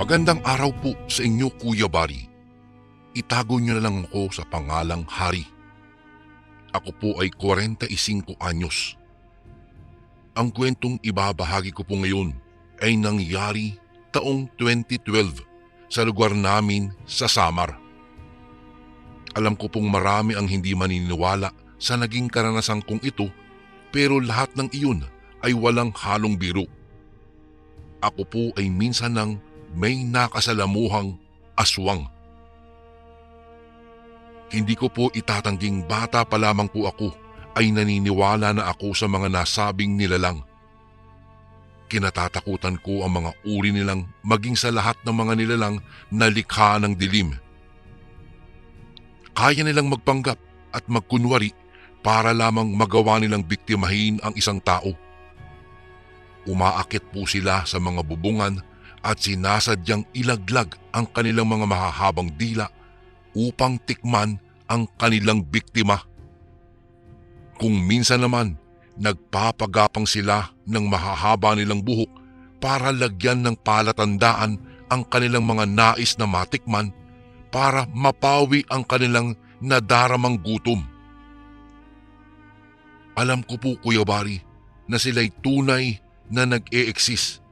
Magandang araw po sa inyo, Kuya Bari. Itago niyo na lang ako sa pangalang Hari. Ako po ay 45 anyos. Ang kwentong ibabahagi ko po ngayon ay nangyari taong 2012 sa lugar namin sa Samar. Alam ko pong marami ang hindi maniniwala sa naging karanasan kong ito, pero lahat ng iyon ay walang halong biro. Ako po ay minsan nang may nakasalamuhang aswang. Hindi ko po itatangging bata pa lamang po ako ay naniniwala na ako sa mga nasabing nilalang. Kinatatakutan ko ang mga uri nilang maging sa lahat ng mga nilalang na likha ng dilim. Kaya nilang magpanggap at magkunwari para lamang magawa nilang biktimahin ang isang tao. Umaakit po sila sa mga bubungan at sinasadyang ilaglag ang kanilang mga mahahabang dila upang tikman ang kanilang biktima. Kung minsan naman, nagpapagapang sila ng mahahaba nilang buhok para lagyan ng palatandaan ang kanilang mga nais na matikman para mapawi ang kanilang nadaramang gutom. Alam ko po, Kuya Bari, na sila'y tunay na nag-e-exist.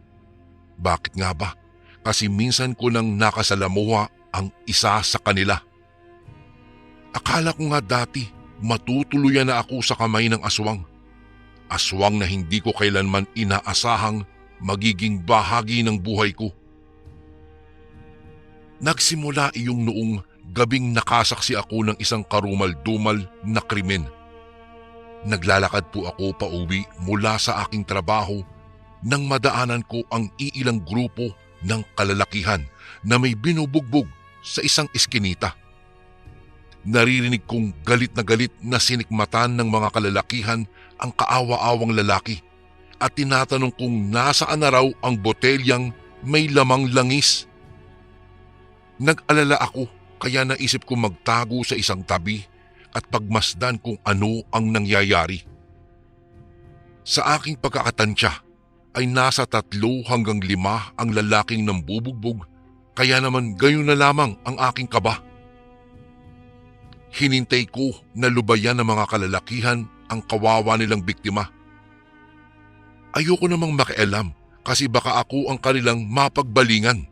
Bakit nga ba? Kasi minsan ko nang nakasalamuha ang isa sa kanila. Akala ko nga dati matutuluyan na ako sa kamay ng aswang. Aswang na hindi ko kailanman inaasahang magiging bahagi ng buhay ko. Nagsimula iyong noong gabing nakasaksi ako ng isang karumal-dumal na krimen. Naglalakad po ako pauwi mula sa aking trabaho nang madaanan ko ang iilang grupo ng kalalakihan na may binubugbog sa isang eskinita. Naririnig kong galit na sinikmatan ng mga kalalakihan ang kaawa-awang lalaki at tinatanong kung nasaan na raw ang botelyang may lamang langis. Nag-alala ako kaya naisip kong magtago sa isang tabi at pagmasdan kung ano ang nangyayari. Sa aking pagkakatansya ay nasa 3 hanggang 5 ang lalaking nambubugbog, kaya naman gayon na lamang ang aking kaba. Hinintay ko na lubayan ng mga kalalakihan ang kawawa nilang biktima. Ayoko namang makialam kasi baka ako ang kanilang mapagbalingan.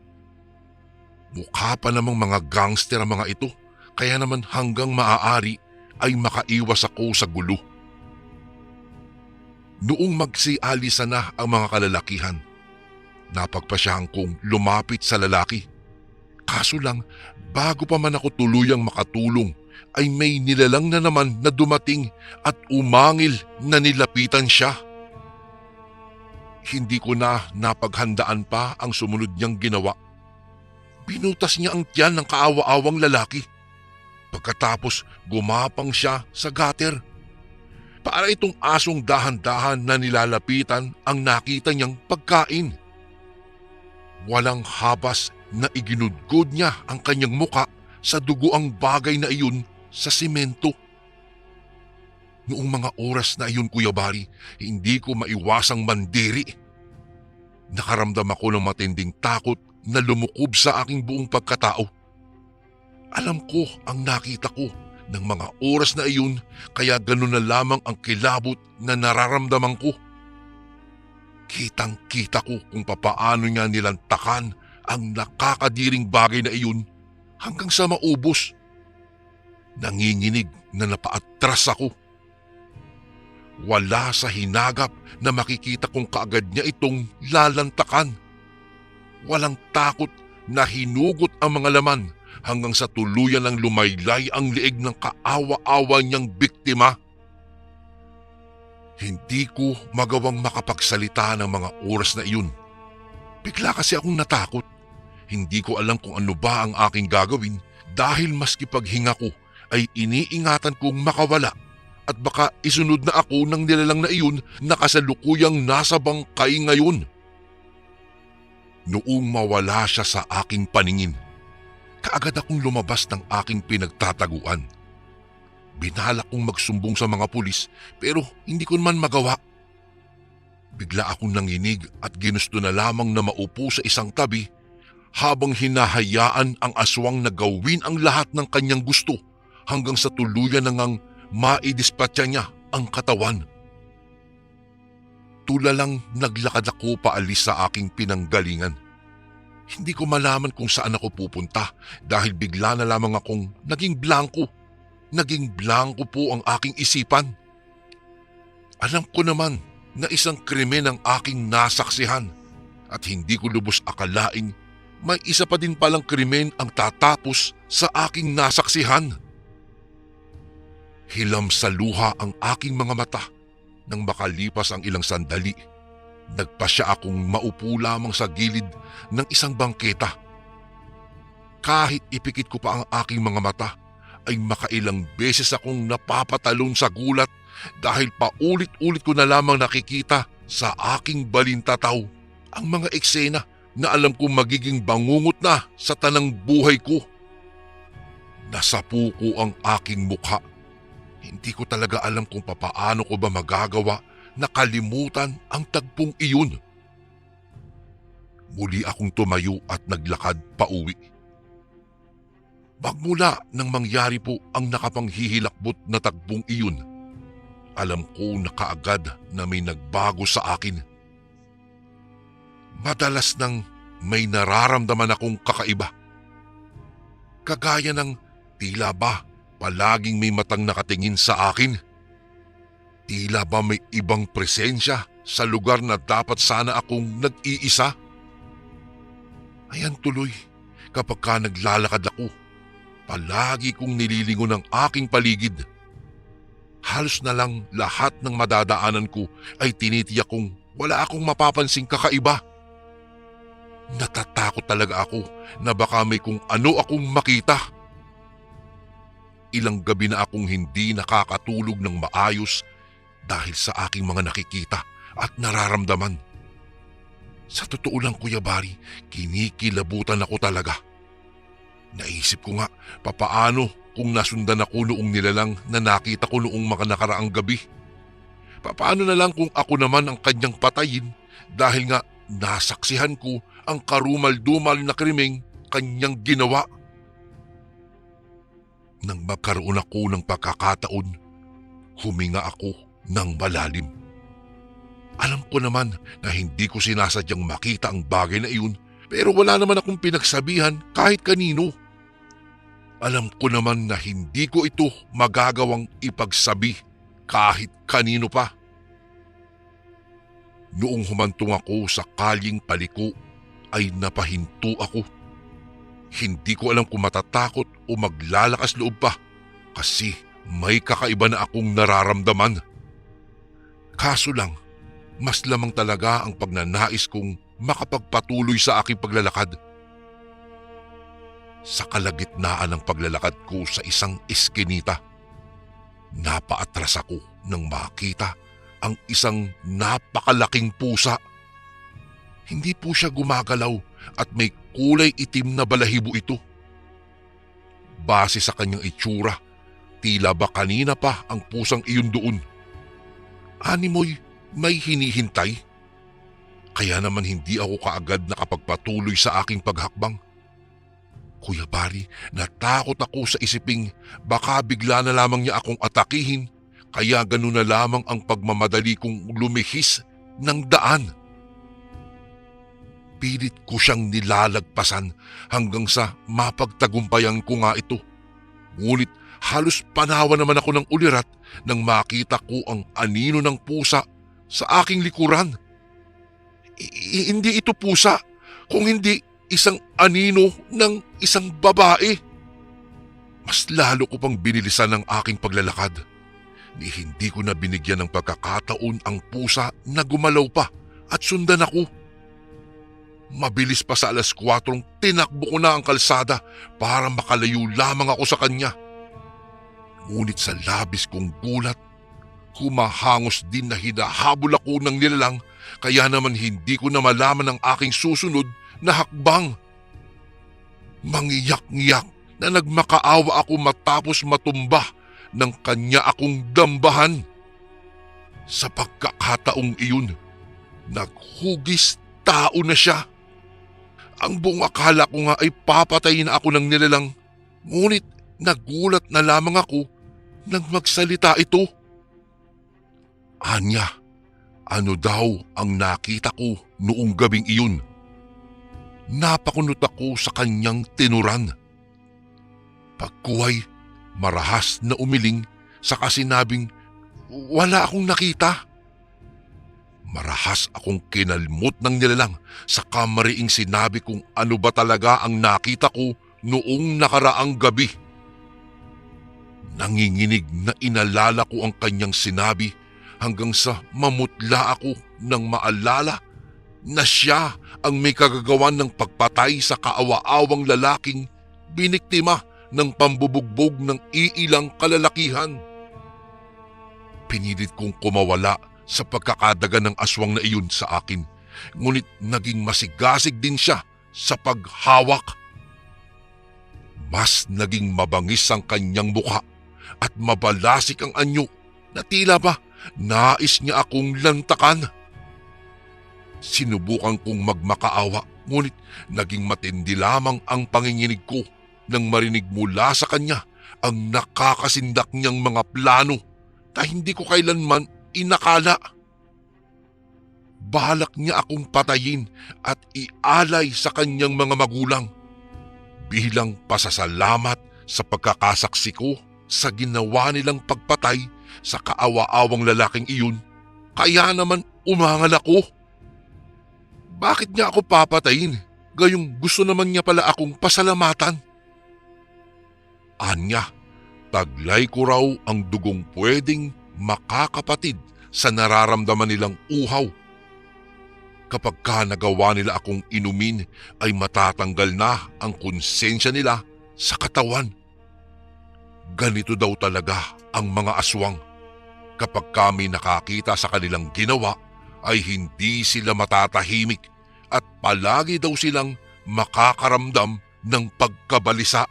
Mukha pa namang mga gangster ang mga ito, kaya naman hanggang maaari ay makaiwas ako sa gulo. Noong magsialisa na ang mga kalalakihan, napagpasyahan kong lumapit sa lalaki. Kaso lang, bago pa man ako tuluyang makatulong, ay may nilalang na naman na dumating at umangil na nilapitan siya. Hindi ko na napaghandaan pa ang sumunod niyang ginawa. Binutas niya ang tiyan ng kaawa-awang lalaki. Pagkatapos gumapang siya sa gutter. Para itong asong dahan-dahan na nilalapitan ang nakita niyang pagkain. Walang habas na iginudgod niya ang kanyang muka sa dugoang bagay na iyon sa simento. Noong mga oras na iyon, Kuya Bari, hindi ko maiwasang mandiri. Nakaramdam ako ng matinding takot na lumukob sa aking buong pagkatao. Alam ko ang nakita ko ng mga oras na iyon, kaya ganun na lamang ang kilabot na nararamdaman ko. Kitang-kita ko kung papaano niya nilantakan ang nakakadiring bagay na iyon hanggang sa maubos. Nanginginig na napaatras ako. Wala sa hinagap na makikita kong kaagad niya itong lalantakan. Walang takot na hinugot ang mga laman hanggang sa tuluyan ng lumaylay ang liig ng kaawa-awa niyang biktima. Hindi ko magawang makapagsalita ng mga oras na iyon. Bigla kasi akong natakot. Hindi ko alam kung ano ba ang aking gagawin dahil maski paghinga ko ay iniingatan kong makawala at baka isunod na ako ng nilalang na iyon na kasalukuyang nasa bangkay ngayon. Noong mawala siya sa aking paningin, kaagad akong lumabas ng aking pinagtataguan. Binalak kong magsumbong sa mga pulis pero hindi ko naman magawa. Bigla akong nanginig at ginusto na lamang na maupo sa isang tabi habang hinahayaan ang aswang na gawin ang lahat ng kanyang gusto hanggang sa tuluyan na ngang maidispatcha niya ang katawan. Tulalang naglakad ako paalis sa aking pinanggalingan. Hindi ko malaman kung saan ako pupunta dahil bigla na lamang akong naging blanko. Naging blanko po ang aking isipan. Alam ko naman na isang krimen ang aking nasaksihan at hindi ko lubos akalaing may isa pa din palang krimen ang tatapos sa aking nasaksihan. Hilam sa luha ang aking mga mata nang makalipas ang ilang sandali. Nagpasya akong maupo lamang sa gilid ng isang bangketa. Kahit ipikit ko pa ang aking mga mata, ay makailang beses akong napapatalon sa gulat dahil paulit-ulit ko na lamang nakikita sa aking balintataw ang mga eksena na alam kong magiging bangungot na sa tanang buhay ko. Nasapuko ang aking mukha. Hindi ko talaga alam kung papaano ko ba magagawa na kalimutan ang tagpong iyon. Muli akong tumayo at naglakad pauwi. Magmula nang mangyari po ang nakapanghihilakbot na tagpong iyon, alam ko na kaagad na may nagbago sa akin. Madalas nang may nararamdaman akong kakaiba. Kagaya ng tila ba palaging may matang nakatingin sa akin. Tila ba may ibang presensya sa lugar na dapat sana akong nag-iisa. Ayan tuloy, kapag ka naglalakad ako, palagi kong nililingon ang aking paligid. Halos na lang lahat ng madadaanan ko ay tinitiyak kong wala akong mapapansing kakaiba. Natatakot talaga ako na baka may kung ano akong makita. Ilang gabi na akong hindi nakakatulog ng maayos dahil sa aking mga nakikita at nararamdaman. Sa totoo lang, Kuya Bari, kinikilabutan ako talaga. Naisip ko nga papaano kung nasundan ako noong nilalang na nakita ko noong mga nakaraang gabi. Papaano na lang kung ako naman ang kanyang patayin dahil nga nasaksihan ko ang karumal-dumal na krimeng kanyang ginawa. Nang magkaroon ako ng pagkakataon, huminga ako ng malalim. Alam ko naman na hindi ko sinasadyang makita ang bagay na iyon, pero wala naman akong pinagsabihan kahit kanino. Alam ko naman na hindi ko ito magagawang ipagsabi kahit kanino pa. Noong humantong ako sa kalyeng paliko ay napahinto ako. Hindi ko alam kung matatakot o maglalakas loob pa kasi may kakaiba na akong nararamdaman. Kaso lang, mas lamang talaga ang pagnanais kong makapagpatuloy sa aking paglalakad. Sa kalagitnaan ng paglalakad ko sa isang eskinita, napaatras ako nang makita ang isang napakalaking pusa. Hindi po siya gumagalaw at may kulay itim na balahibo ito. Base sa kanyang itsura, tila ba kanina pa ang pusang iyon doon. Animoy may hinihintay. Kaya naman hindi ako kaagad nakapagpatuloy sa aking paghakbang. Kuya Bari, natakot ako sa isiping baka bigla na lamang niya akong atakihin, kaya ganun na lamang ang pagmamadali kong lumihis ng daan. Pilit ko siyang nilalagpasan hanggang sa mapagtagumpayan ko nga ito. Ngunit halos panawa naman ako ng ulirat nang makita ko ang anino ng pusa sa aking likuran. Hindi ito pusa, kung hindi isang anino ng isang babae. Mas lalo ko pang binilisan ng aking paglalakad. Hindi ko na binigyan ng pagkakataon ang pusa na gumalaw pa at sundan ako. Mabilis pa sa 4:00, tinakbo ko na ang kalsada para makalayo lamang ako sa kanya. Ngunit sa labis kong gulat, humahangos din na hinahabol ako ng nilalang, kaya naman hindi ko na malaman ang aking susunod na hakbang. Mangiyak-ngiyak na nagmakaawa ako matapos matumba ng kanya akong dambahan. Sa pagkakataong iyon, naghugis tao na siya. Ang buong akala ko nga ay papatayin na ako ng nilalang, ngunit nagulat na lamang ako nang magsalita ito. Anya, ano daw ang nakita ko noong gabing iyon? Napakunot ako sa kanyang tinuran. Pagkuhay, marahas na umiling saka sinabing wala akong nakita. Marahas akong kinalmot ng nilalang sa kamariing sinabi kung ano ba talaga ang nakita ko noong nakaraang gabi. Nanginginig na inalala ko ang kanyang sinabi hanggang sa mamutla ako nang maalala na siya ang may kagagawan ng pagpatay sa kaawa-awang lalaking biniktima ng pambubugbog ng iilang kalalakihan. Pinilit kong kumawala sa pagkakadaga ng aswang na iyon sa akin, ngunit naging masigasig din siya sa paghawak. Mas naging mabangis ang kanyang mukha at mabalasik ang anyo na tila ba nais niya akong lantakan. Sinubukan kong magmakaawa, ngunit naging matindi lamang ang panginginig ko nang marinig mula sa kanya ang nakakasindak niyang mga plano na hindi ko kailanman inakala. Balak niya akong patayin at ialay sa kanyang mga magulang bilang pasasalamat sa pagkakasaksi ko sa ginawa nilang pagpatay sa kaawa-awang lalaking iyon. Kaya naman umangal ako. Bakit niya ako papatayin? Gayong gusto naman niya pala akong pasalamatan. Anya, taglay ko raw ang dugong pwedeng makakapatid sa nararamdaman nilang uhaw. Kapag ka nagawa nila akong inumin ay matatanggal na ang konsensya nila sa katawan. Ganito daw talaga ang mga aswang. Kapag kami nakakita sa kanilang ginawa ay hindi sila matatahimik at palagi daw silang makakaramdam ng pagkabalisa.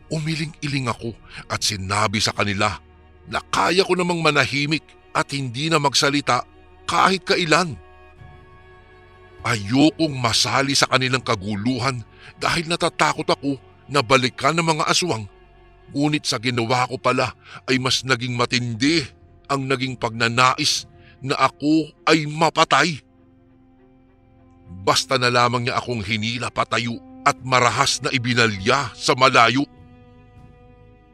Umiling-iling ako at sinabi sa kanila na kaya ko namang manahimik at hindi na magsalita kahit kailan. Ayokong masali sa kanilang kaguluhan dahil natatakot ako na balikan ng mga aswang. Ngunit sa ginawa ko pala ay mas naging matindi ang naging pagnanais na ako ay mapatay. Basta na lamang niya akong hinila patayo at marahas na ibinalya sa malayo.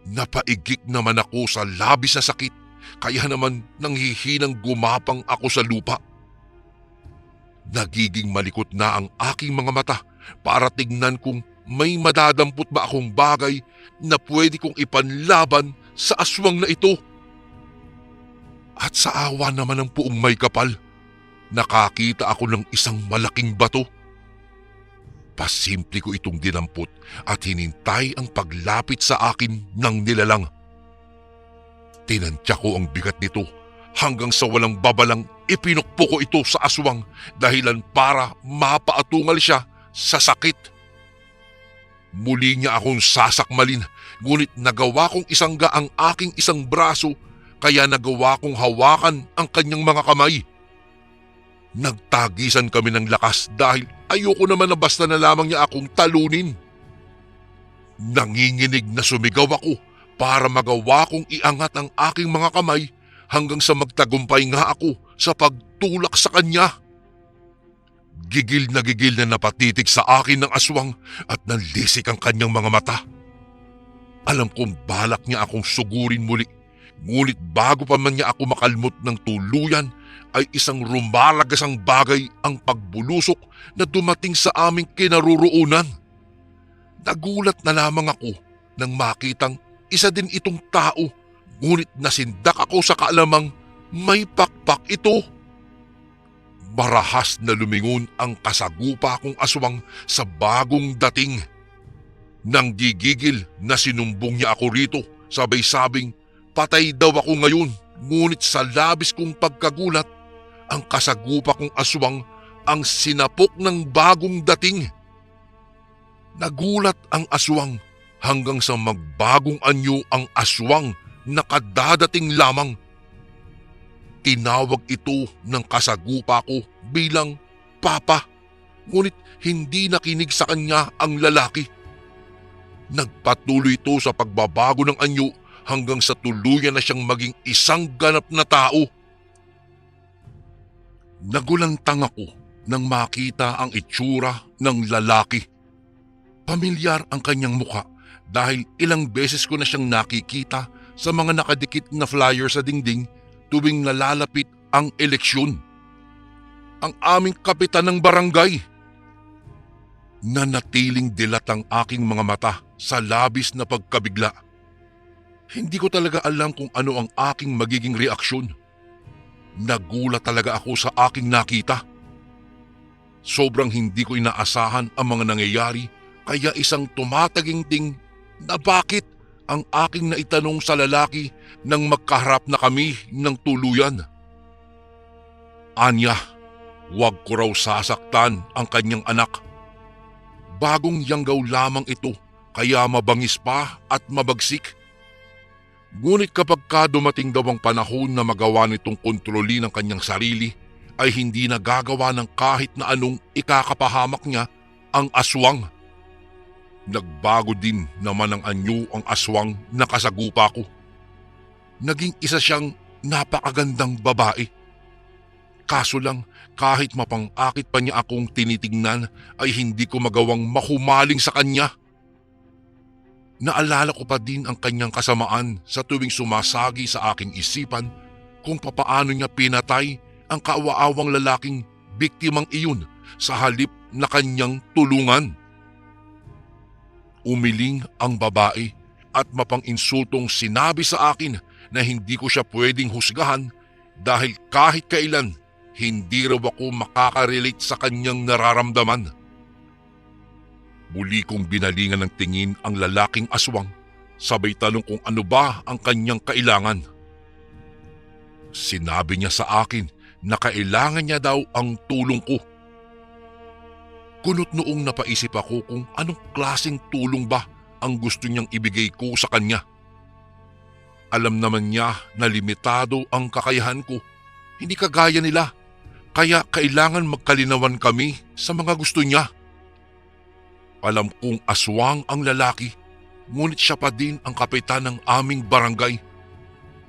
Napaigik naman ako sa labis na sakit, kaya naman nanghihinang gumapang ako sa lupa. Nagiging malikot na ang aking mga mata para tignan kung may madadampot ba akong bagay na pwede kong ipanlaban sa aswang na ito. At sa awa naman ng puong may kapal, nakakita ako ng isang malaking bato. Pasimple ko itong dinampot at hinintay ang paglapit sa akin ng nilalang. Tinantya ko ang bigat nito hanggang sa walang babalang ipinukpo ko ito sa aswang dahilan para mapaatungal siya sa sakit. Muli niya akong sasakmalin, ngunit nagawa kong isangga ang aking isang braso kaya nagawa kong hawakan ang kanyang mga kamay. Nagtagisan kami ng lakas dahil ayoko naman na basta na lamang niya akong talunin. Nanginginig na sumigaw ako para magawa kong iangat ang aking mga kamay hanggang sa magtagumpay nga ako sa pagtulak sa kanya. Gigil na napatitig sa akin ng aswang at nanlisik ang kanyang mga mata. Alam kong balak niya akong sugurin muli, ngunit bago pa man niya ako makalmot ng tuluyan ay isang rumalagasang bagay ang pagbulusok na dumating sa aming kinaroroonan. Nagulat na lamang ako nang makitang isa din itong tao, ngunit nasindak ako sa kaalamang may pakpak ito. Marahas na lumingon ang kasagupa kong aswang sa bagong dating. Nang gigigil na sinumbong niya ako rito, sabay-sabing patay daw ako ngayon, ngunit sa labis kong pagkagulat, ang kasagupa kong aswang ang sinapok ng bagong dating. Nagulat ang aswang hanggang sa magbagong anyo ang aswang na kadadating lamang. Tinawag ito ng kasagupa ko bilang Papa ngunit hindi nakinig sa kanya ang lalaki. Nagpatuloy ito sa pagbabago ng anyo hanggang sa tuluyan na siyang maging isang ganap na tao. Nagulantang ako nang makita ang itsura ng lalaki. Pamilyar ang kanyang muka dahil ilang beses ko na siyang nakikita sa mga nakadikit na flyer sa dingding tuwing nalalapit ang eleksyon. Ang aming kapitan ng barangay. Nanatiling dilat ang aking mga mata sa labis na pagkabigla. Hindi ko talaga alam kung ano ang aking magiging reaksyon. Nagulat talaga ako sa aking nakita. Sobrang hindi ko inaasahan ang mga nangyayari kaya isang tumataginting na bakit ang aking naitanong sa lalaki nang magkaharap na kami ng tuluyan. Anya, huwag ko raw sasaktan ang kanyang anak. Bagong yanggaw lamang ito kaya mabangis pa at mabagsik. Ngunit kapag dumating daw ang panahon na magawa nitong kontrolin ang kanyang sarili, ay hindi nagagawa ng kahit na anong ikakapahamak niya ang aswang. Nagbago din naman ng anyo ang aswang na kasagupa ko. Naging isa siyang napakagandang babae. Kaso lang, kahit mapang-akit pa niya akong tinitingnan ay hindi ko magawang mahumaling sa kanya. Naalala ko pa din ang kanyang kasamaan sa tuwing sumasagi sa aking isipan kung papaano niya pinatay ang kaawa-awang lalaking biktimang iyon sa halip na kanyang tulungan. Umiling ang babae at mapang-insultong sinabi sa akin na hindi ko siya pwedeng husgahan dahil kahit kailan hindi raw ako makaka-relate sa kanyang nararamdaman. Muli kong binalingan ng tingin ang lalaking aswang, sabay tanong kung ano ba ang kanyang kailangan. Sinabi niya sa akin na kailangan niya daw ang tulong ko. Kunot noong napaisip ako kung anong klaseng tulong ba ang gusto niyang ibigay ko sa kanya. Alam naman niya na limitado ang kakayahan ko, hindi kagaya nila, kaya kailangan magkalinawan kami sa mga gusto niya. Alam kong aswang ang lalaki, ngunit siya pa din ang kapitan ng aming barangay.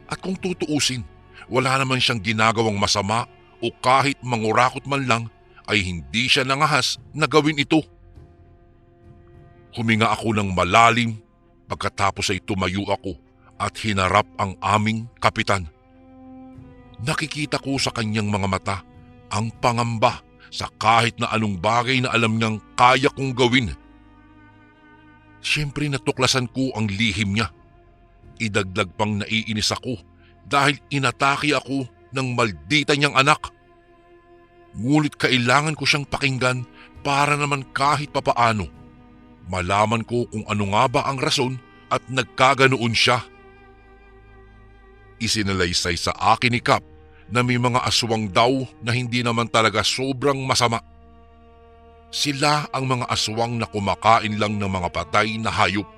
At kung tutuusin, wala naman siyang ginagawang masama o kahit mangurakot man lang ay hindi siya nangahas na gawin ito. Huminga ako ng malalim pagkatapos ay tumayo ako at hinarap ang aming kapitan. Nakikita ko sa kanyang mga mata ang pangamba sa kahit na anong bagay na alam niyang kaya kong gawin. Siyempre natuklasan ko ang lihim niya. Idagdag pang naiinis ako dahil inatake ako ng maldita niyang anak. Ngunit kailangan ko siyang pakinggan para naman kahit papaano malaman ko kung ano nga ba ang rason at nagkaganoon siya. Isinalaysay sa akin ni Kap na may mga aswang daw na hindi naman talaga sobrang masama. Sila ang mga aswang na kumakain lang ng mga patay na hayop.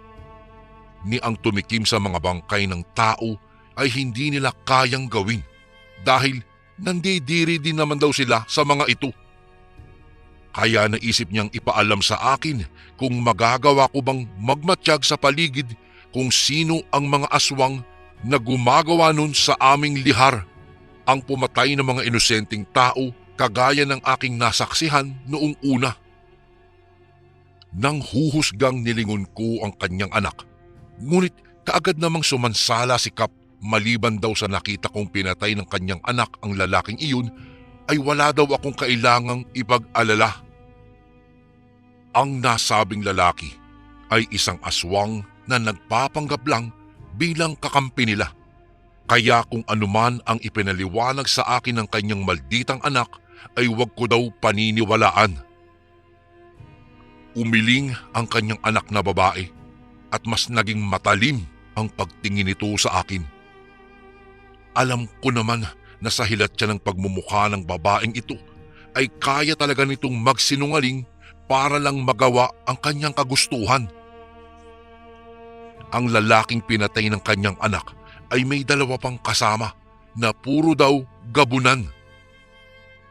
Ni ang tumikim sa mga bangkay ng tao ay hindi nila kayang gawin dahil nandidiri din naman daw sila sa mga ito. Kaya naisip niyang ipaalam sa akin kung magagawa ko bang magmatiyag sa paligid kung sino ang mga aswang na gumagawa nun sa aming lihar, ang pumatay ng mga inosenteng tao kagaya ng aking nasaksihan noong una. Nang huhusgang nilingon ko ang kanyang anak, ngunit kaagad namang sumansala si Kap maliban daw sa nakita kong pinatay ng kanyang anak ang lalaking iyon ay wala daw akong kailangang ipag-alala. Ang nasabing lalaki ay isang aswang na nagpapanggap lang bilang kakampi nila. Kaya kung anuman ang ipinaliwanag sa akin ng kanyang malditang anak ay huwag ko daw paniniwalaan. Umiling ang kanyang anak na babae at mas naging matalim ang pagtingin nito sa akin. Alam ko naman na sa hilat siya ng pagmumukha ng babaeng ito ay kaya talaga nitong magsinungaling para lang magawa ang kanyang kagustuhan. Ang lalaking pinatay ng kanyang anak ay may dalawa pang kasama na puro daw gabunan.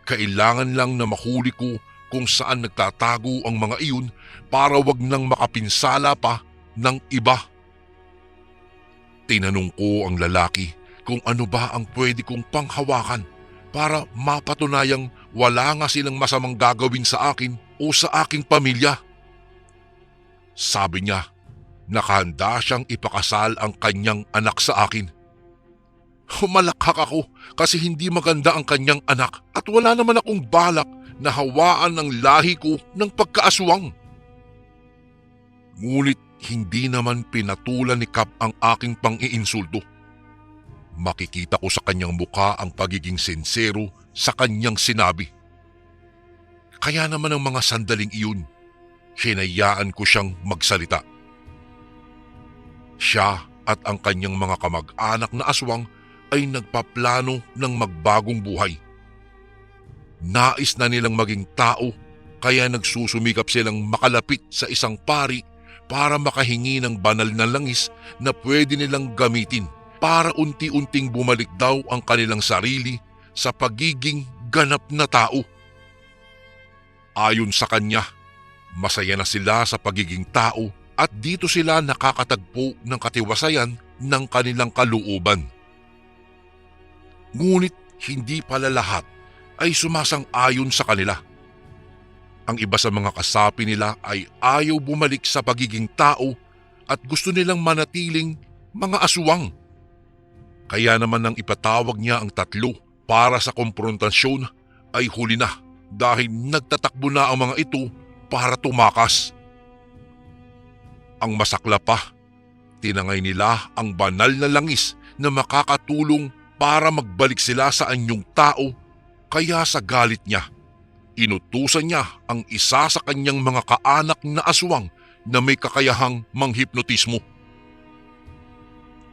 Kailangan lang na mahuli ko kung saan nagtatago ang mga iyon para wag nang makapinsala pa ng iba. Tinanong ko ang lalaki kung ano ba ang pwede kong panghawakan para mapatunayang wala nga silang masamang gagawin sa akin o sa aking pamilya. Sabi niya, nakahanda siyang ipakasal ang kanyang anak sa akin. Humalakhak ako kasi hindi maganda ang kanyang anak at wala naman akong balak na hawaan ang lahi ko ng pagkaaswang. Ngunit hindi naman pinatulan ni Kap ang aking pang-iinsulto. Makikita ko sa kanyang mukha ang pagiging sinsero sa kanyang sinabi. Kaya naman ang mga sandaling iyon, hinayaan ko siyang magsalita. Siya at ang kanyang mga kamag-anak na aswang ay nagpaplano ng magbagong buhay. Nais na nilang maging tao kaya nagsusumikap silang makalapit sa isang pari para makahingi ng banal na langis na pwede nilang gamitin para unti-unting bumalik daw ang kanilang sarili sa pagiging ganap na tao. Ayon sa kanya, masaya na sila sa pagiging tao at dito sila nakakatagpo ng katiwasayan ng kanilang kalooban. Ngunit hindi pala lahat ay sumasang-ayon sa kanila. Ang iba sa mga kasapi nila ay ayaw bumalik sa pagiging tao at gusto nilang manatiling mga aswang. Kaya naman nang ipatawag niya ang tatlo para sa komprontasyon ay huli na dahil nagtatakbo na ang mga ito para tumakas. Ang masakla pa, tinangay nila ang banal na langis na makakatulong para magbalik sila sa anyong tao, kaya sa galit niya, inutusan niya ang isa sa kanyang mga kaanak na aswang na may kakayahang manghipnotismo.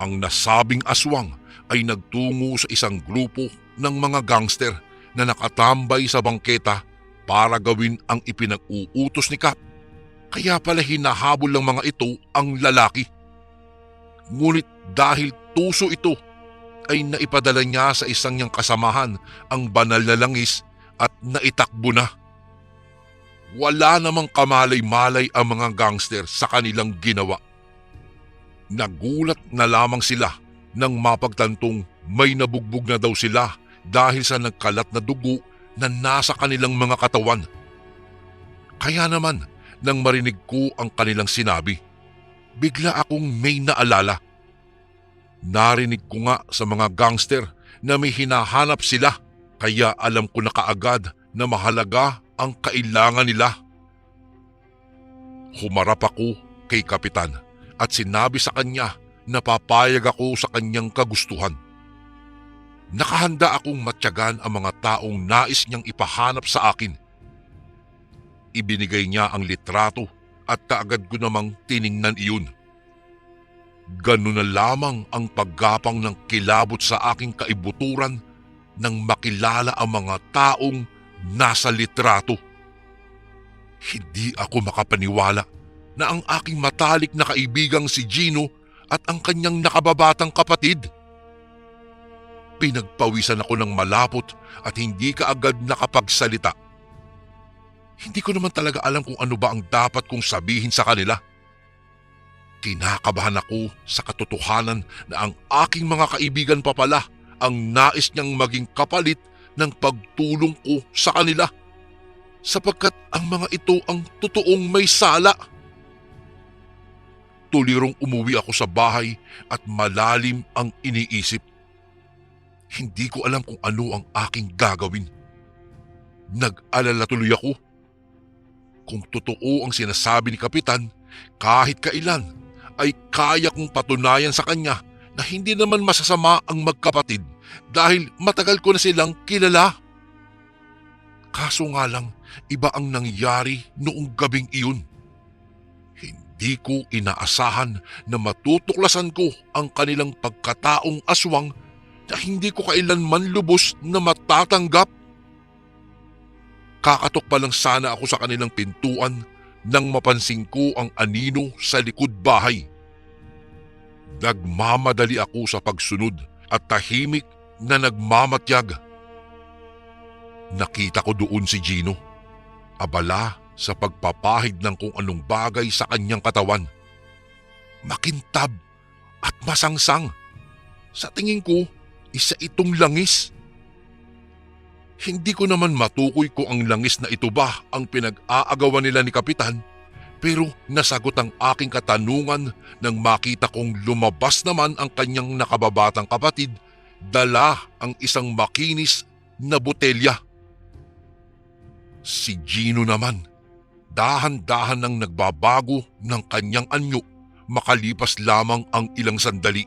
Ang nasabing aswang ay nagtungo sa isang grupo ng mga gangster na nakatambay sa bangketa para gawin ang ipinag-uutos ni Kap. Kaya pala hinahabol ng mga ito ang lalaki. Ngunit dahil tuso ito, ay naipadala niya sa isang niyang kasamahan ang banal na langis at naitakbo na. Wala namang kamalay-malay ang mga gangster sa kanilang ginawa. Nagulat na lamang sila nang mapagtantong may nabugbog na daw sila dahil sa nagkalat na dugo na nasa kanilang mga katawan. Kaya naman, nang marinig ko ang kanilang sinabi, bigla akong may naalala. Narinig ko nga sa mga gangster na may hinahanap sila, kaya alam ko na kaagad na mahalaga ang kailangan nila. Humarap ako kay Kapitan at sinabi sa kanya na papayag ako sa kanyang kagustuhan. Nakahanda akong matyagan ang mga taong nais niyang ipahanap sa akin. Ibinigay niya ang litrato at kaagad ko namang tiningnan iyon. Ganun na lamang ang paggapang ng kilabot sa aking kaibuturan nang makilala ang mga taong nasa litrato. Hindi ako makapaniwala na ang aking matalik na kaibigang si Gino at ang kanyang nakababatang kapatid. Pinagpawisan ako ng malapot at hindi kaagad nakapagsalita. Hindi ko naman talaga alam kung ano ba ang dapat kong sabihin sa kanila. Kinakabahan ako sa katotohanan na ang aking mga kaibigan pa pala ang nais niyang maging kapalit ng pagtulong ko sa kanila, sapagkat ang mga ito ang totoong may sala. Tulirong umuwi ako sa bahay at malalim ang iniisip. Hindi ko alam kung ano ang aking gagawin. Nag-alala tuloy ako. Kung totoo ang sinasabi ni Kapitan, kahit kailan ay kaya kong patunayan sa kanya na hindi naman masasama ang magkapatid dahil matagal ko na silang kilala. Kaso nga lang, iba ang nangyari noong gabing iyon. Hindi ko inaasahan na matutuklasan ko ang kanilang pagkataong aswang na hindi ko kailanman lubos na matatanggap. Kakatok pa lang sana ako sa kanilang pintuan nang mapansin ko ang anino sa likod bahay. Nagmamadali ako sa pagsunod at tahimik na nagmamatyag. Nakita ko doon si Gino. abala sa pagpapahid ng kung anong bagay sa kanyang katawan. Makintab at masangsang. Sa tingin ko, isa itong langis. Hindi ko naman matukoy kung ang langis na ito ba ang pinag-aagawan nila ni Kapitan, pero nasagot ang aking katanungan nang makita kong lumabas naman ang kanyang nakababatang kapatid, dala ang isang makinis na botelya. Si Gino naman, dahan-dahan nang nagbabago ng kanyang anyo makalipas lamang ang ilang sandali.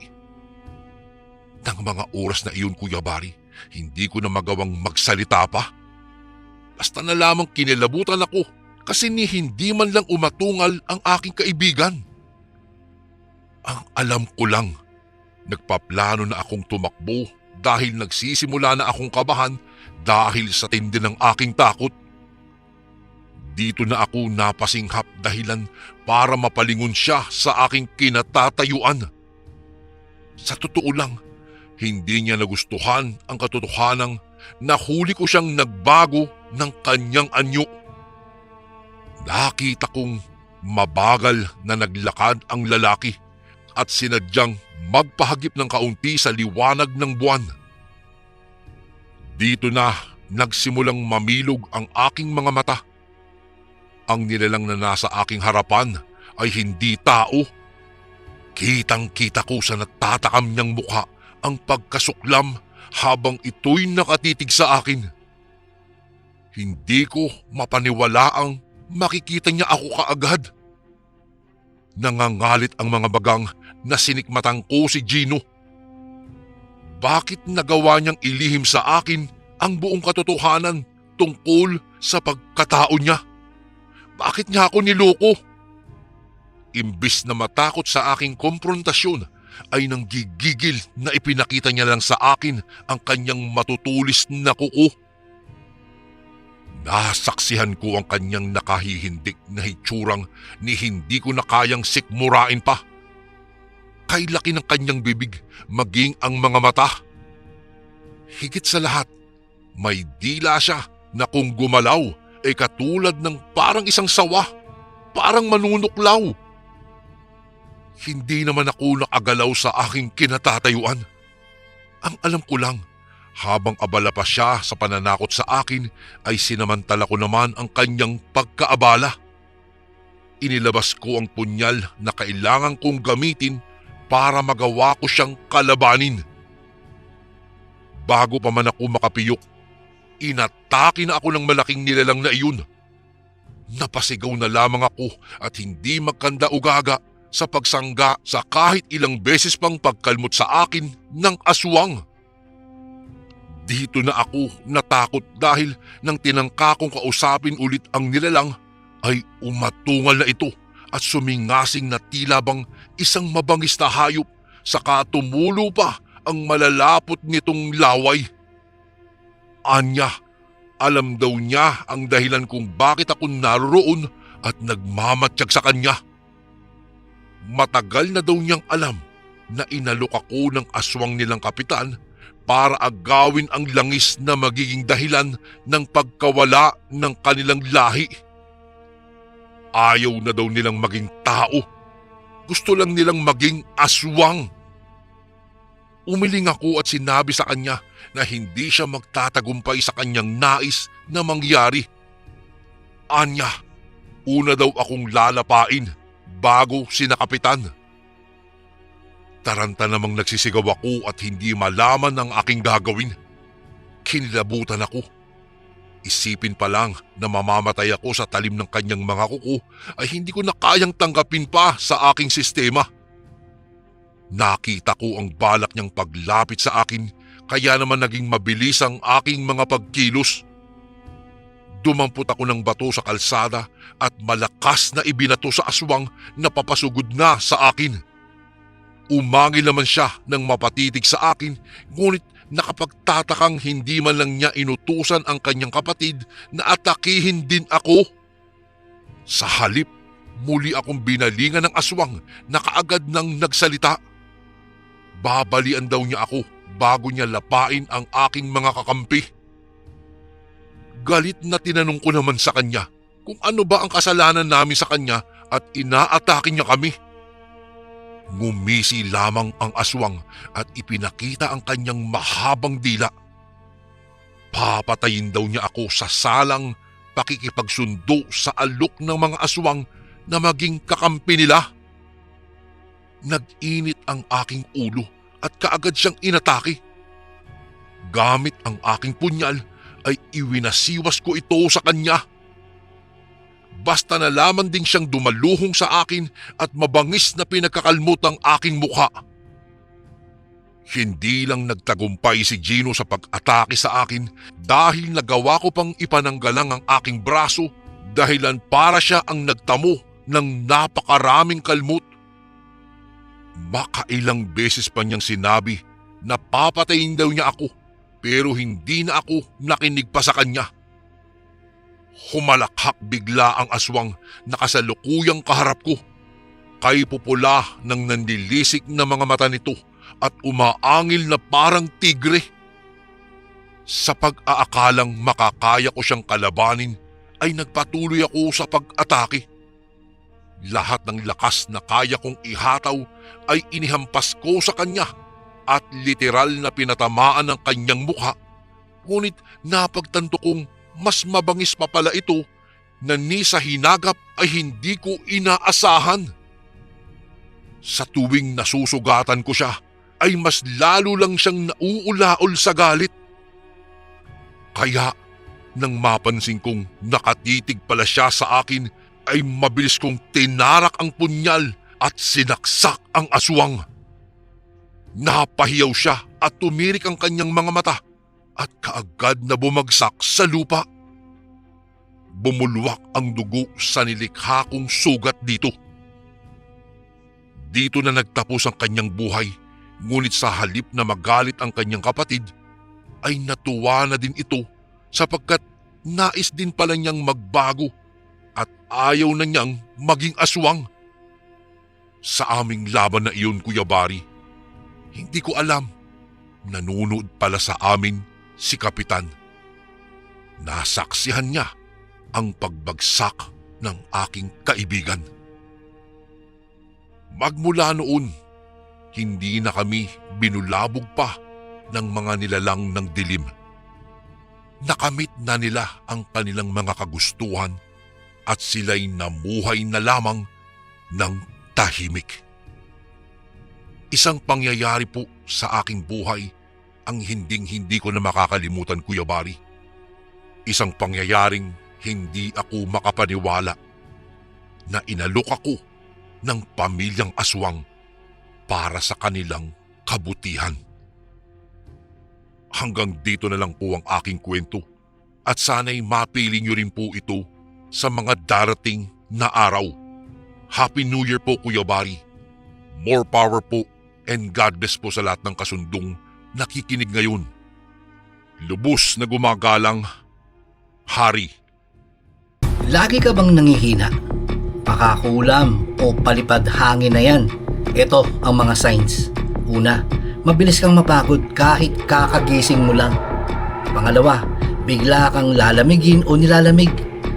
Nang mga oras na iyon, Kuya Bari, hindi ko na magawang magsalita pa. Basta na lamang kinilabutan ako kasi ni hindi man lang umatungal ang aking kaibigan. Ang alam ko lang, nagpaplano na akong tumakbo dahil nagsisimula na akong kabahan dahil sa tindi ng aking takot. Dito na ako napasinghap dahilan para mapalingon siya sa aking kinatatayuan. Sa totoo lang, hindi niya nagustuhan ang katotohanang nahuli ko siyang nagbago ng kanyang anyo. Nakita kong mabagal na naglakad ang lalaki at sinadyang magpahagip ng kaunti sa liwanag ng buwan. Dito na nagsimulang mamilog ang aking mga mata. Ang nilalang na nasa aking harapan ay hindi tao. Kitang-kita ko sa natatakam niyang mukha ang pagkasuklam habang ito'y nakatitig sa akin. Hindi ko mapaniwalaang makikita niya ako kaagad. Nangangalit ang mga bagang na sinikmatan ko si Gino. Bakit nagawa niyang ilihim sa akin ang buong katotohanan tungkol sa pagkatao niya? Bakit niya ako niloko? Imbis na matakot sa aking komprontasyon, ay nang gigigil na ipinakita niya lang sa akin ang kanyang matutulis na kuko. Nasaksihan ko ang kanyang nakahihindik na hitsurang ni hindi ko na kayang sikmurain pa. Kay laki ng kanyang bibig, maging ang mga mata. Higit sa lahat, may dila siya na kung gumalaw ay katulad ng parang isang sawa, parang manunuklaw. Hindi naman ako nakagalaw sa aking kinatatayuan. Ang alam ko lang, habang abala pa siya sa pananakot sa akin, ay sinamantala ko naman ang kanyang pagkaabala. Inilabas ko ang punyal na kailangan kong gamitin para magawa ko siyang kalabanin. Bago pa man ako makapiyok, inatake na ako ng malaking nilalang na iyon. Napasigaw na lamang ako at hindi magkanda-ugaga sa pagsangga sa kahit ilang beses pang pagkalmot sa akin ng aswang. Dito na ako natakot dahil nang tinangka kong kausapin ulit ang nilalang ay umatungal na ito at sumingasing na tila bang isang mabangis na hayop, saka tumulo pa ang malalapot nitong laway. Anya, alam daw niya ang dahilan kung bakit ako naroon at nagmamatsyag sa kanya. Matagal na daw niyang alam na inalok ako ng aswang nilang kapitan para agawin ang langis na magiging dahilan ng pagkawala ng kanilang lahi. Ayaw na daw nilang maging tao. Gusto lang nilang maging aswang. Umiling ako at sinabi sa kanya na hindi siya magtatagumpay sa kanyang nais na mangyari. Anya, una daw akong lalapain bago sina kapitan. Taranta namang nagsisigaw ako at hindi malaman ang aking gagawin. Kinilabutan ako. Isipin pa lang na mamamatay ako sa talim ng kanyang mga kuko ay hindi ko na kayang tanggapin pa sa aking sistema. Nakita ko ang balak niyang paglapit sa akin kaya naman naging mabilis ang aking mga pagkilos. Dumampot ako ng bato sa kalsada at malakas na ibinato sa aswang na papasugod na sa akin. Umangil naman siya ng mapatitig sa akin, ngunit nakapagtatakang hindi man lang niya inutusan ang kanyang kapatid na atakihin din ako. Sa halip, muli akong binalingan ng aswang na kaagad nang nagsalita. Babalian daw niya ako bago niya lapain ang aking mga kakampi. Galit na tinanong ko naman sa kanya kung ano ba ang kasalanan namin sa kanya at inaatake niya kami. Ngumisi lamang ang aswang at ipinakita ang kanyang mahabang dila. Papatayin daw niya ako sa salang pakikipagsundo sa alok ng mga aswang na maging kakampi nila. Nag-init ang aking ulo at kaagad siyang inatake. Gamit ang aking punyal ay iwinasiwas ko ito sa kanya. Basta na lamang din siyang dumaluhong sa akin at mabangis na pinagkakalmot ang aking mukha. Hindi lang nagtagumpay si Gino sa pag-atake sa akin dahil nagawa ko pang ipananggalang ang aking braso dahilan para siya ang nagtamo ng napakaraming kalmot. Makailang beses pa niyang sinabi na papatayin daw niya ako pero hindi na ako nakinig pa sa kanya. Humalakhak bigla ang aswang na kasalukuyang kaharap ko. Kay pupula ng nanlilisik na mga mata nito at umaangil na parang tigre. Sa pag-aakalang makakaya ko siyang kalabanin ay nagpatuloy ako sa pag-atake. Lahat ng lakas na kaya kong ihataw ay inihampas ko sa kanya at literal na pinatamaan ang kanyang mukha. Ngunit napagtanto kong mas mabangis pa pala ito na ni sa hinagap ay hindi ko inaasahan. Sa tuwing nasusugatan ko siya ay mas lalo lang siyang nauulaol sa galit. Kaya nang mapansin kong nakatitig pala siya sa akin ay mabilis kong tinarak ang punyal at sinaksak ang aswang. Napahiyaw siya at tumirik ang kanyang mga mata at kaagad na bumagsak sa lupa. Bumulwak ang dugo sa nilikha kong sugat dito. Dito na nagtapos ang kanyang buhay, ngunit sa halip na magalit ang kanyang kapatid, ay natuwa na din ito sapagkat nais din pala niyang magbago at ayaw na niyang maging aswang. Sa aming laban na iyon, Kuya Bari, hindi ko alam, nanonood pala sa amin si Kapitan. Nasaksihan niya ang pagbagsak ng aking kaibigan. Magmula noon, hindi na kami binulabog pa ng mga nilalang ng dilim. Nakamit na nila ang kanilang mga kagustuhan at sila'y namuhay na lamang ng tahimik. Isang pangyayari po sa aking buhay ang hinding-hindi ko na makakalimutan, Kuya Bari. Isang pangyayaring hindi ako makapaniwala na inalok ako ng pamilyang aswang para sa kanilang kabutihan. Hanggang dito na lang po ang aking kwento at sana'y mapili niyo rin po ito sa mga darating na araw. Happy New Year po, Kuya Bari. More power po and God bless po sa lahat ng kasundong nakikinig ngayon. Lubos na gumagalang, Hari. Lagi ka bang nangihina? Pakakulam o palipad hangin na yan? Ito ang mga signs. Una, mabilis kang mapagod kahit kakagising mo lang. Pangalawa, bigla kang lalamigin o nilalamig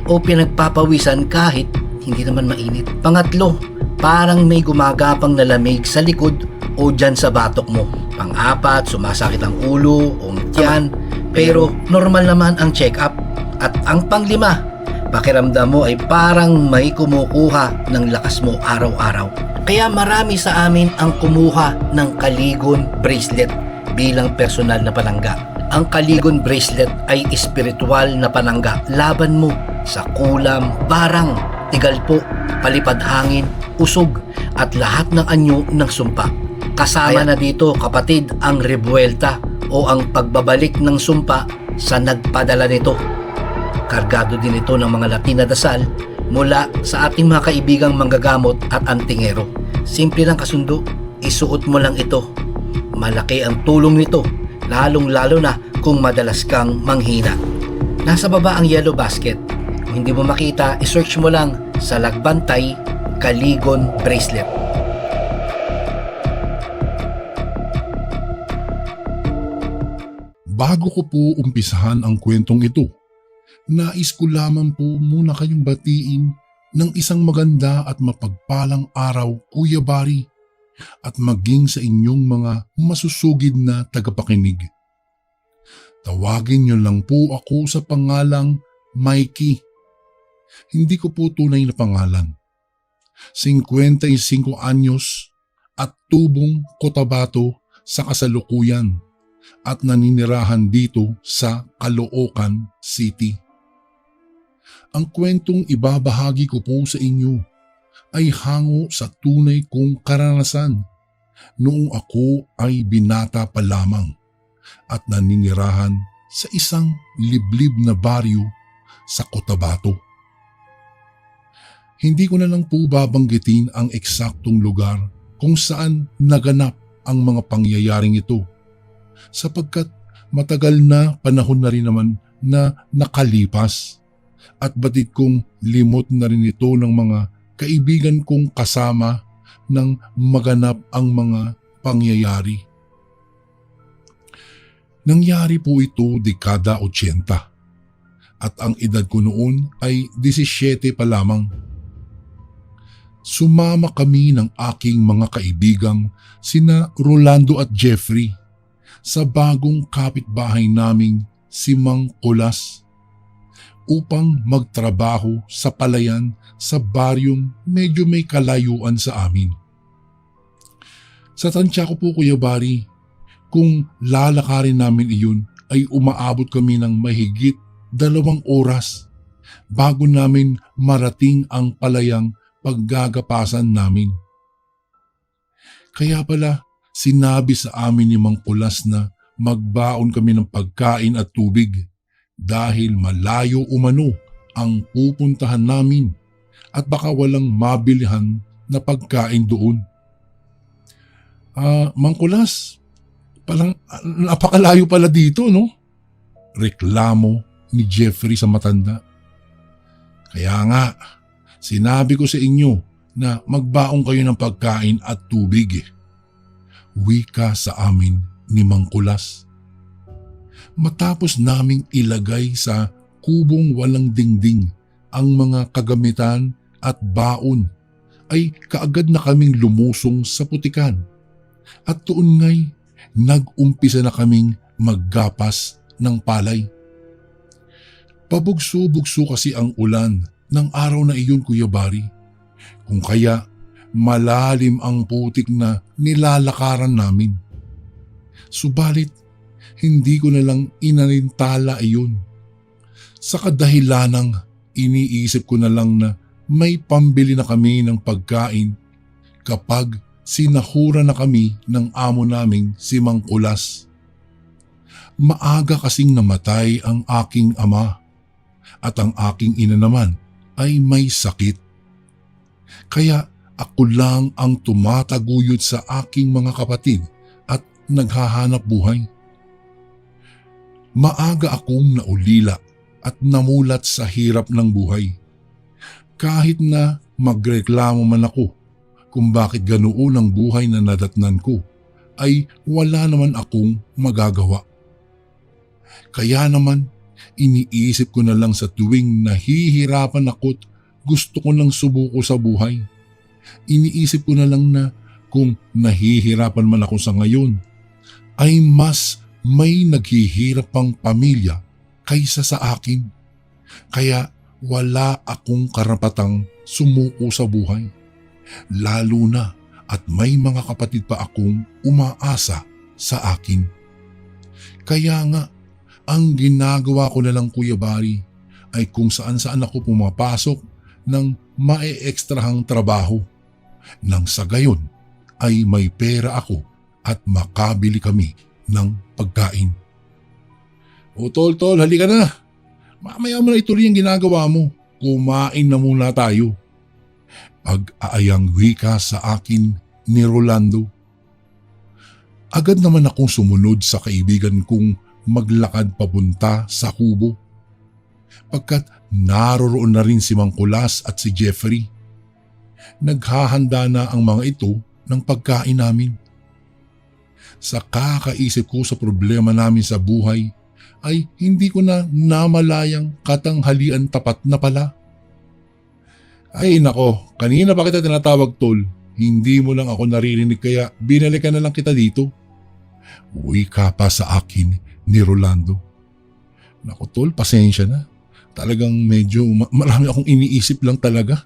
o pinagpapawisan kahit hindi naman mainit. Pangatlo, parang may gumagapang na lamig sa likod o dyan sa batok mo. Pang-apat, sumasakit ang ulo o tiyan pero normal naman ang check-up. At ang panglima, pakiramdam mo ay parang may kumukuha ng lakas mo araw-araw. Kaya marami sa amin ang kumuha ng Kaligon bracelet bilang personal na panangga. Ang Kaligon bracelet ay espiritual na panangga laban mo sa kulam, barang, tigalpo, palipad hangin, usog at lahat ng anyo ng sumpa. Kasama na dito, kapatid, ang rebuelta o ang pagbabalik ng sumpa sa nagpadala nito. Kargado din ito ng mga Latin na dasal mula sa ating mga kaibigang manggagamot at antingero. Simple lang kasundo, isuot mo lang ito. Malaki ang tulong nito, lalong-lalo na kung madalas kang manghina. Nasa baba ang yellow basket. Kung hindi mo makita, isearch mo lang sa Lagbantay Kaligon Bracelet. Bago ko po umpisahan ang kwentong ito, Nais ko lamang po muna kayong batiin ng isang maganda at mapagpalang araw, Kuya Bari, at maging sa inyong mga masusugid na tagapakinig. Tawagin niyo lang po ako sa pangalang Mikey. Hindi ko po tunay na pangalan. 55 anyos at tubong Cotabato sa kasalukuyan at naninirahan dito sa Caloocan City. Ang kwentong ibabahagi ko po sa inyo ay hango sa tunay kong karanasan noong ako ay binata pa lamang at naninirahan sa isang liblib na baryo sa Cotabato. Hindi ko na lang po babanggitin ang eksaktong lugar kung saan naganap ang mga pangyayaring ito sapagkat matagal na panahon na rin naman na nakalipas at batid kong limot na rin ito ng mga kaibigan kong kasama nang maganap ang mga pangyayari. Nangyari po ito dekada 80 at ang edad ko noon ay 17 pa lamang. Sumama kami ng aking mga kaibigang sina Rolando at Jeffrey sa bagong kapitbahay naming si Mang Kulas upang magtrabaho sa palayan sa baryong medyo may kalayuan sa amin. Sa tansya ko po, Kuya Bari, kung lalakarin namin iyon ay umaabot kami ng mahigit 2 oras bago namin marating ang palayang paggagapasan namin. Kaya pala sinabi sa amin ni Mang Kulas na magbaon kami ng pagkain at tubig dahil malayo umano ang pupuntahan namin at baka walang mabilihan na pagkain doon. Mang Kulas, palang napakalayo pala dito, no? Reklamo ni Jeffrey sa matanda. Kaya nga, sinabi ko sa inyo na magbaong kayo ng pagkain at tubig. Wika sa amin ni Mang Kulas. Matapos naming ilagay sa kubong walang dingding ang mga kagamitan at baon, ay kaagad na kaming lumusong sa putikan. At doon nga'y nag-umpisa na kaming maggapas ng palay. Pabugso-bugso kasi ang ulan ng araw na iyon, Kuya Bari. Kung kaya malalim ang putik na nilalakaran namin. Subalit, hindi ko na lang inalintala iyon. Sa kadahilanang iniisip ko na lang na may pambili na kami ng pagkain kapag sinahura na kami ng amo naming si Mang Kulas. Maaga kasing namatay ang aking ama at ang aking ina naman ay may sakit. Kaya ako lang ang tumataguyod sa aking mga kapatid at naghahanap buhay. Maaga akong naulila at namulat sa hirap ng buhay. Kahit na magreklamo man ako kung bakit ganoon ang buhay na nadatnan ko, ay wala naman akong magagawa. Kaya naman, iniisip ko na lang sa tuwing nahihirapan ako't gusto ko nang subuko sa buhay. Iniisip ko na lang na kung nahihirapan man ako sa ngayon, ay mas may naghihirap pang pamilya kaysa sa akin. Kaya wala akong karapatang sumuko sa buhay. Lalo na at may mga kapatid pa akong umaasa sa akin. Kaya nga, ang ginagawa ko na lang, Kuya Bari, ay kung saan-saan ako pumapasok ng mae-ekstrahang trabaho. Nang sa gayon ay may pera ako at makabili kami ng pagkain. O tol, halika na. Mamaya mo na ituloy ang ginagawa mo. Kumain na muna tayo. Pag-aayang wika sa akin ni Rolando. Agad naman akong sumunod sa kaibigan kong maglakad papunta sa kubo. Pagkat naroroon na rin si Mang Kulas at si Jeffrey. Naghahanda na ang mga ito ng pagkain namin. Sa kakaisip ko sa problema namin sa buhay, ay hindi ko na namalayang katanghalian tapat na pala. Ay nako, kanina pa kita tinatawag tol. Hindi mo lang ako naririnig kaya binalikan na lang kita dito. Uwi ka pa sa akin ni Rolando. Naku tol, pasensya na. Talagang medyo marami akong iniisip lang talaga.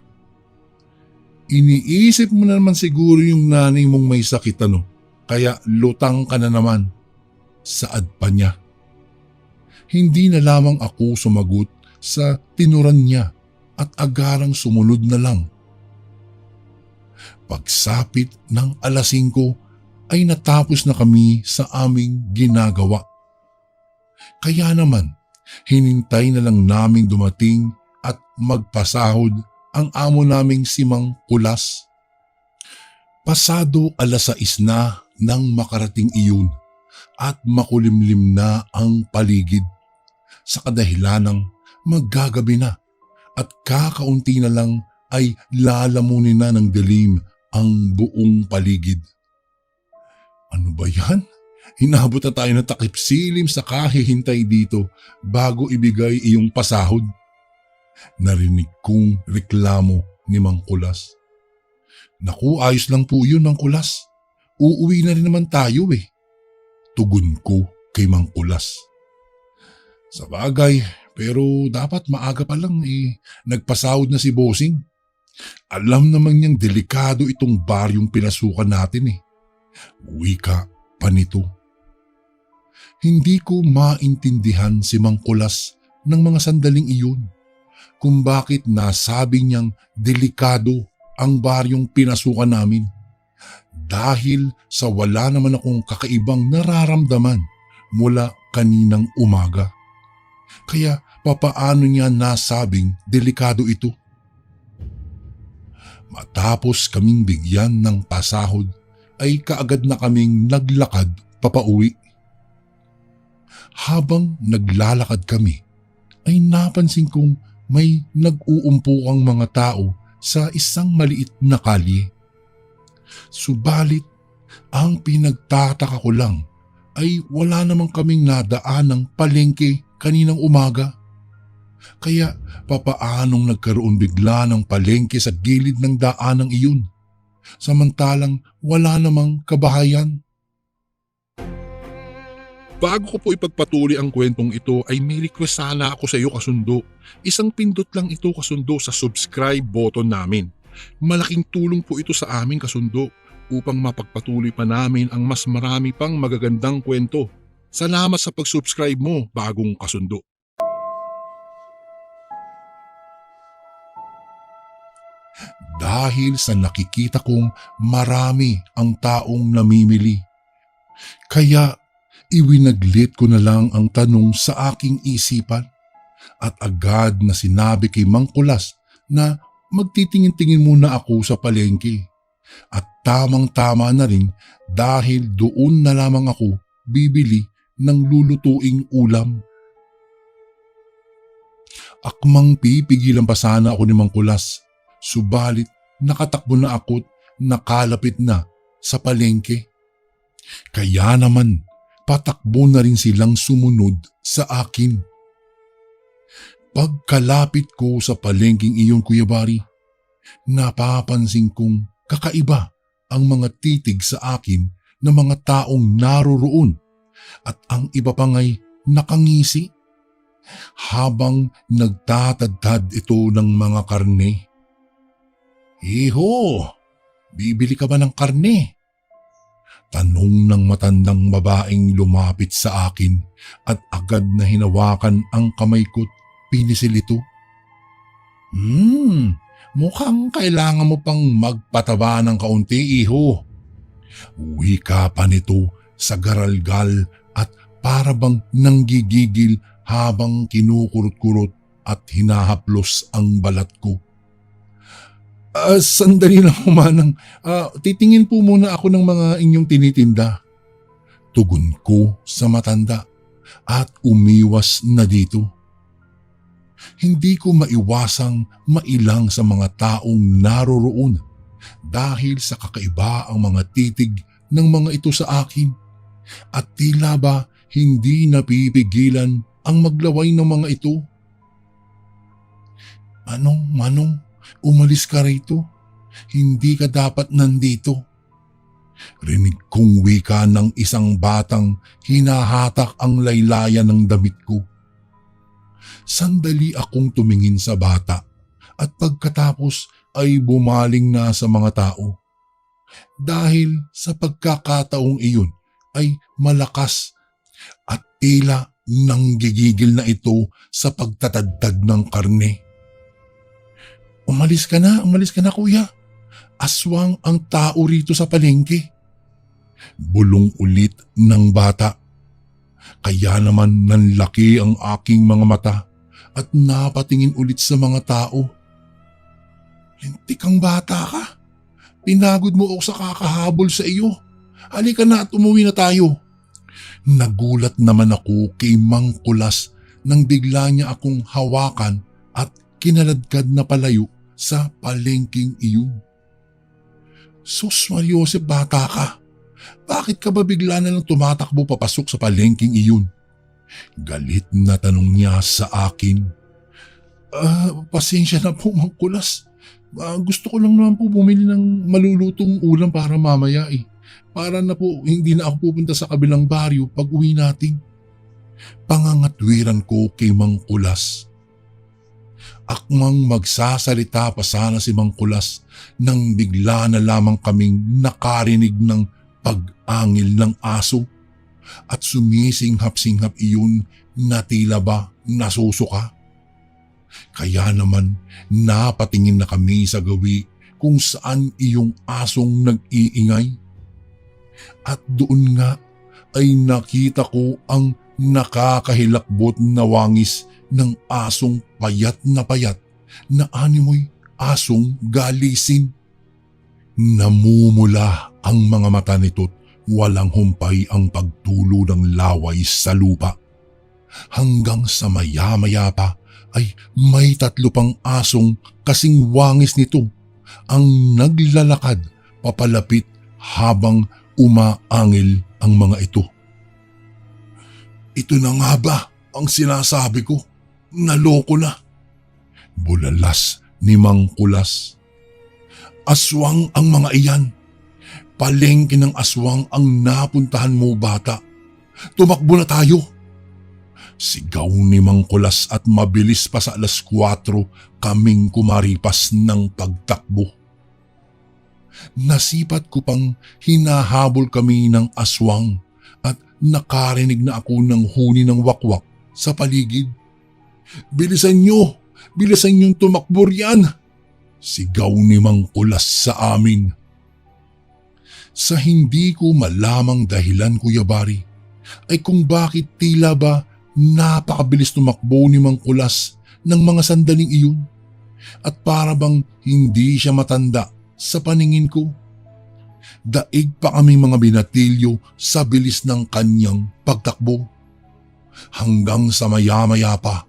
Iniisip mo na naman siguro yung nanay mong may sakit ano. Kaya lutang ka na naman. Saad pa niya. Hindi na lamang ako sumagot sa tinuran niya at agarang sumunod na lang. Pagsapit ng 5:00 ay natapos na kami sa aming ginagawa. Kaya naman, hinintay na lang naming dumating at magpasahod ang amo naming si Mang Kulas. Pasado 6:00 na nang makarating iyon at makulimlim na ang paligid sa kadahilanang maggagabi na at kakaunti na lang ay lalamunin na ng dilim ang buong paligid. Ano ba yan? Hinabot na tayo ng takip silim sa kahihintay dito bago ibigay iyong pasahod. Narinig kong reklamo ni Mang Kulas. Naku, ayos lang po yun, Mang Kulas. Uuwi na rin naman tayo eh. Tugon ko kay Mang Kulas. Sa bagay, pero dapat maaga pa lang nagpasahod na si Bossing. Alam naman niyang delikado itong baryong pinasukan natin eh. Wika pa nito. Hindi ko maintindihan si Mang Kulas ng mga sandaling iyon kung bakit nasabi niyang delikado ang baryong pinasukan namin dahil sa wala naman akong kakaibang nararamdaman mula kaninang umaga. Kaya papaano niya nasabing delikado ito? Matapos kaming bigyan ng pasahod ay kaagad na kaming naglakad papauwi. Habang naglalakad kami ay napansin kong may nag-uumpukang mga tao sa isang maliit na kalye. Subalit ang pinagtataka ko lang ay wala namang kaming nadaan ng palengke kaninang umaga. Kaya papaanong nagkaroon bigla ng palengke sa gilid ng daanang iyon, samantalang wala namang kabahayan? Bago ko po ipagpatuloy ang kwentong ito ay may request sana ako sa iyo kasundo. Isang pindot lang ito kasundo sa subscribe button namin. Malaking tulong po ito sa amin kasundo upang mapagpatuloy pa namin ang mas marami pang magagandang kwento. Salamat sa pag-subscribe mo, bagong kasundo. Dahil sa nakikita kong marami ang taong namimili. Kaya iwinaglit ko na lang ang tanong sa aking isipan at agad na sinabi kay Mang Kulas na magtitingin-tingin muna ako sa palengke. At tamang-tama na rin dahil doon na lamang ako bibili ng lulutuing ulam. Akmang pipigilan pa sana ako ni Mang Kulas, subalit nakatakbo na ako't nakalapit na sa palengke. Kaya naman patakbo na rin silang sumunod sa akin. Pagkalapit ko sa palengking iyon, Kuya Bari, napapansin kong kakaiba ang mga titig sa akin ng mga taong naroroon at ang iba pa nga'y nakangisi habang nagtatadtad ito ng mga karne. Iho, bibili ka ba ng karne? Tanong ng matandang babaeng lumapit sa akin at agad na hinawakan ang kamay ko't pinisil ito. Mukhang kailangan mo pang magpataba ng kaunti, iho. Wika pa nito sa garalgal at para bang nanggigigil habang kinukurot-kurot at hinahaplos ang balat ko. Sandali lang Manang. Titingin po muna ako ng mga inyong tinitinda. Tugon ko sa matanda at umiwas na dito. Hindi ko maiwasang mailang sa mga taong naroroon dahil sa kakaiba ang mga titig ng mga ito sa akin at tila ba hindi napipigilan ang maglaway ng mga ito. Manong, umalis ka rito. Hindi ka dapat nandito. Rinig kong wika ng isang batang hinahatak ang laylayan ng damit ko. Sandali akong tumingin sa bata at pagkatapos ay bumaling na sa mga tao. Dahil sa pagkakataong iyon ay malakas at tila nanggigigil na ito sa pagtatadtad ng karne. Umalis ka na kuya. Aswang ang tao rito sa palengke. Bulong ulit ng bata. Kaya naman nanlaki ang aking mga mata at napatingin ulit sa mga tao. Lintik kang bata ka. Pinagod mo ako sa kakahabol sa iyo. Halika na at umuwi na tayo. Nagulat naman ako kay Mang Kulas nang bigla niya akong hawakan at kinaladkad na palayo sa palengking iyon. Sus Mariosep, bata ka. Bakit ka ba bigla na lang tumatakbo papasok sa palengking iyon? Galit na tanong niya sa akin. Pasensya na po, Mang Kulas. Gusto ko lang naman po bumili ng malulutong ulam para mamaya eh. Para na po hindi na ako pupunta sa kabilang baryo pag uwi natin. Pangangatwiran ko kay Mang Kulas. Akmang magsasalita pa sana si Mang Kulas nang bigla na lamang kaming nakarinig ng pag-angil ng aso at sumisinghap-singhap iyon na tila ba nasusuka. Kaya naman napatingin na kami sa gawi kung saan iyong asong nag-iingay. At doon nga ay nakita ko ang nakakahilakbot na wangis ng asong payat na animoy asong galisin. Namumula ang mga mata nito't walang humpay ang pagtulo ng laway sa lupa. Hanggang sa maya-maya pa ay may 3 pang asong kasing wangis nito ang naglalakad papalapit habang umaangil ang mga ito. Ito na nga ba ang sinasabi ko? Naloko na. Bulalas ni Mang Kulas. Aswang ang mga iyan. Palengke ng aswang ang napuntahan mo, bata. Tumakbo na tayo. Sigaw ni Mang Kulas at mabilis pa sa 4:00 kaming kumaripas ng pagtakbo. Nasipat ko pang hinahabol kami ng aswang at nakarinig na ako ng huni ng wakwak sa paligid. Bilisan niyong tumakbo riyan! Sigaw ni Mang Kulas sa amin. Sa hindi ko malamang dahilan, Kuya Bari, ay kung bakit tila ba napakabilis tumakbo ni Mang Kulas ng mga sandaling iyon at para bang hindi siya matanda sa paningin ko. Daig pa kaming mga binatilyo sa bilis ng kanyang pagtakbo. Hanggang sa maya-maya pa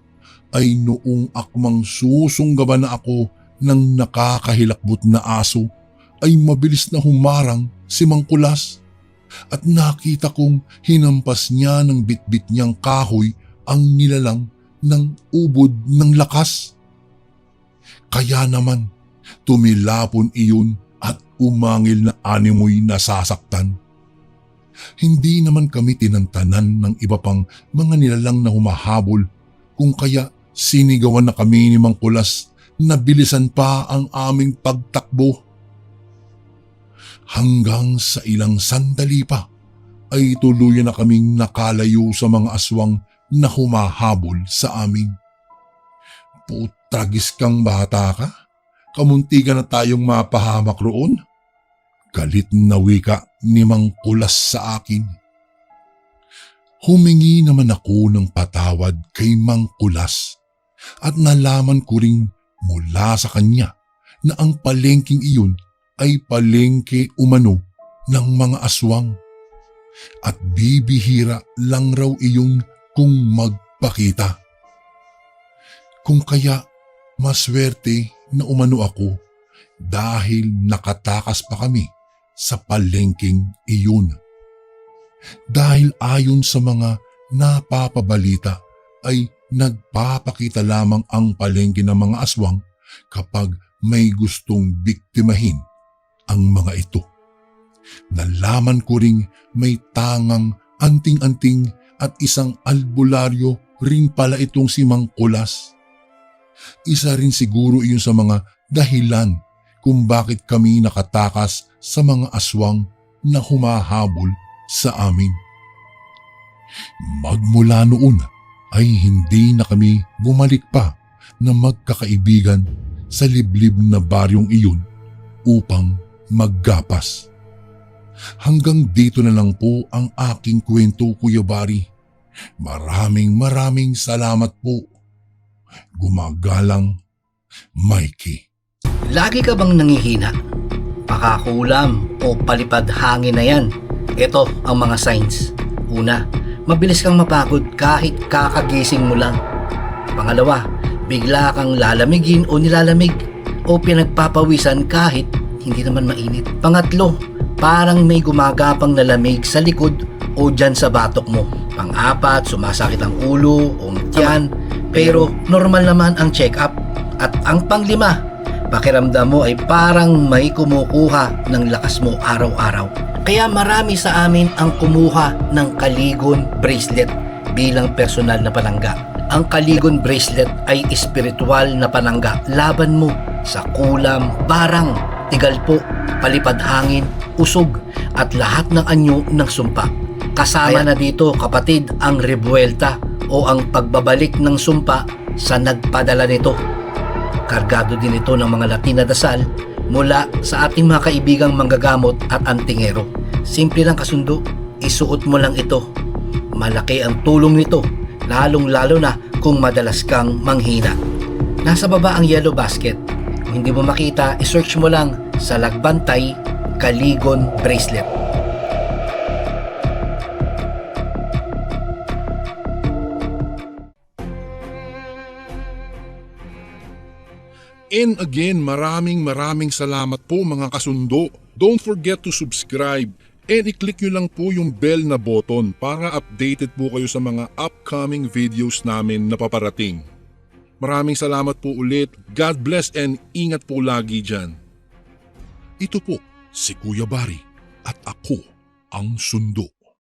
ay noong akmang susunggaban na ako ng nakakahilakbot na aso ay mabilis na humarang si Mang Kulas at nakita kong hinampas niya ng bitbit niyang kahoy ang nilalang ng ubod ng lakas. Kaya naman tumilapon iyon at umangil na animoy nasasaktan. Hindi naman kami tinantanan ng iba pang mga nilalang na humahabol kung kaya sinigawan na kami ni Mang Kulas na bilisan pa ang aming pagtakbo. Hanggang sa ilang sandali pa ay tuluyan na kaming nakalayo sa mga aswang na humahabol sa amin. Putragis kang bata ka? Kamuntigan na tayong mapahamak roon? Galit na wika ni Mang Kulas sa akin. Humingi naman ako ng patawad kay Mang Kulas at nalaman ko ring mula sa kanya na ang palengking iyon ay palengke umano ng mga aswang at bibihira lang raw iyon kung magpakita. Kung kaya maswerte na umano ako dahil nakatakas pa kami sa palengking iyon. Dahil ayon sa mga napapabalita ay nagpapakita lamang ang palengke ng mga aswang kapag may gustong biktimahin ang mga ito. Nalaman ko ring may tangang anting-anting at isang albularyo ring pala itong si Mang Kulas. Isa rin siguro iyon sa mga dahilan kung bakit kami nakatakas sa mga aswang na humahabol sa amin. Magmula noon ay hindi na kami bumalik pa na magkakaibigan sa liblib na baryong iyon upang maggapas. Hanggang dito na lang po ang aking kwento, Kuya Bari. Maraming salamat po. Gumagalang, Mikey. Lagi ka bang nangihina? Pakakulam o palipad hangin na yan. Ito ang mga signs. Una, mabilis kang mapagod kahit kakagising mo lang. Pangalawa, bigla kang lalamigin o nilalamig o pinagpapawisan kahit hindi naman mainit. Pangatlo, parang may gumagapang na lamig sa likod o dyan sa batok mo. Pang-apat, sumasakit ang ulo o tiyan pero normal naman ang check-up. At ang panglima, pakiramdam mo ay parang may kumukuha ng lakas mo araw-araw. Kaya marami sa amin ang kumuha ng Kaligon bracelet bilang personal na panangga. Ang Kaligon bracelet ay espiritual na panangga laban mo sa kulam, barang, tigalpo, palipad hangin, usog at lahat ng anyo ng sumpa. Kasama na dito, kapatid, ang rebuelta o ang pagbabalik ng sumpa sa nagpadala nito. Kargado din ito ng mga Latin na dasal mula sa ating mga kaibigang manggagamot at antingero. Simple lang kasundo, isuot mo lang ito. Malaki ang tulong nito, lalong-lalo na kung madalas kang manghina. Nasa baba ang yellow basket. Kung hindi mo makita, isearch mo lang sa Lagbantay Kaligon Bracelet. And again, maraming salamat po mga kasundo. Don't forget to subscribe and i-click nyo lang po yung bell na button para updated po kayo sa mga upcoming videos namin na paparating. Maraming salamat po ulit. God bless and ingat po lagi dyan. Ito po si Kuya Bari at ako ang Sundo.